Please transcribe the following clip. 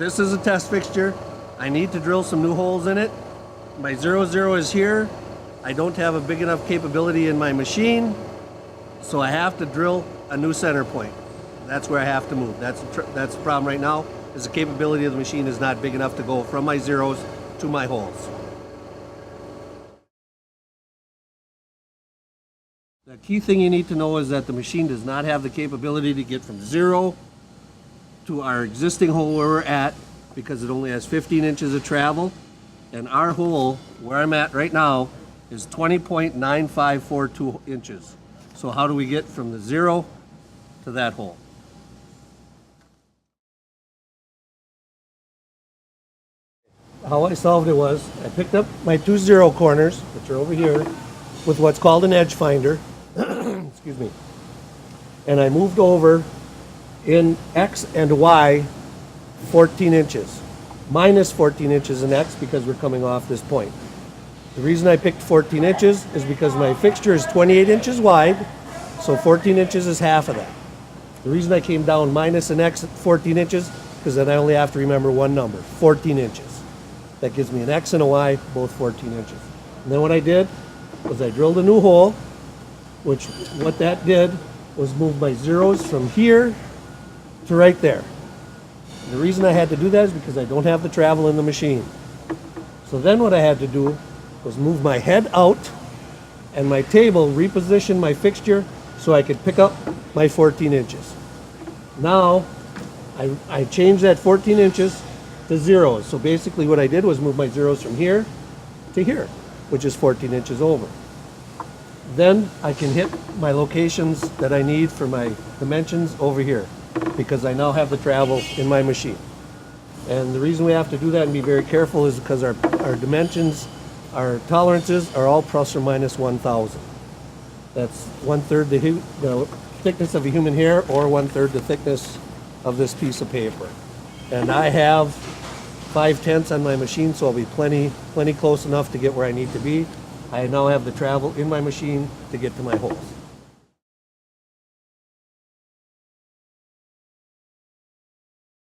this is a test fixture. I need to drill some new holes in it. My 00 is here. I don't have a big enough capability in my machine, so I have to drill a new center point. That's where I have to move. That's the problem right now, is the capability of the machine is not big enough to go from my zeros to my holes. The key thing you need to know is that the machine does not have the capability to get from 0 to our existing hole where we're at, because it only has 15 inches of travel, and our hole where I'm at right now is 20.9542 inches. So how do we get from the 0 to that hole? How I solved it was, I picked up my 2 0 corners, which are over here, with what's called an edge finder, excuse me, and I moved over in X and Y 14 inches, minus 14 inches in X because we're coming off this point. The reason I picked 14 inches is because my fixture is 28 inches wide, so 14 inches is half of that. The reason I came down minus an X at 14 inches, because then I only have to remember one number, 14 inches. That gives me an X and a Y, both 14 inches. And then what I did was I drilled a new hole, which what that did was move my zeros from here to right there. And the reason I had to do that is because I don't have the travel in the machine. So then what I had to do was move my head out and my table, reposition my fixture so I could pick up my 14 inches. Now, I changed that 14 inches to zeros. So basically what I did was move my zeros from here to here, which is 14 inches over. Then I can hit my locations that I need for my dimensions over here, because I now have the travel in my machine. And the reason we have to do that and be very careful is because our dimensions, our tolerances are all plus or minus 1,000. That's 1/3 the thickness of a human hair, or 1/3 the thickness of this piece of paper. And I have 5/10 on my machine, so I'll be plenty close enough to get where I need to be. I now have the travel in my machine to get to my holes.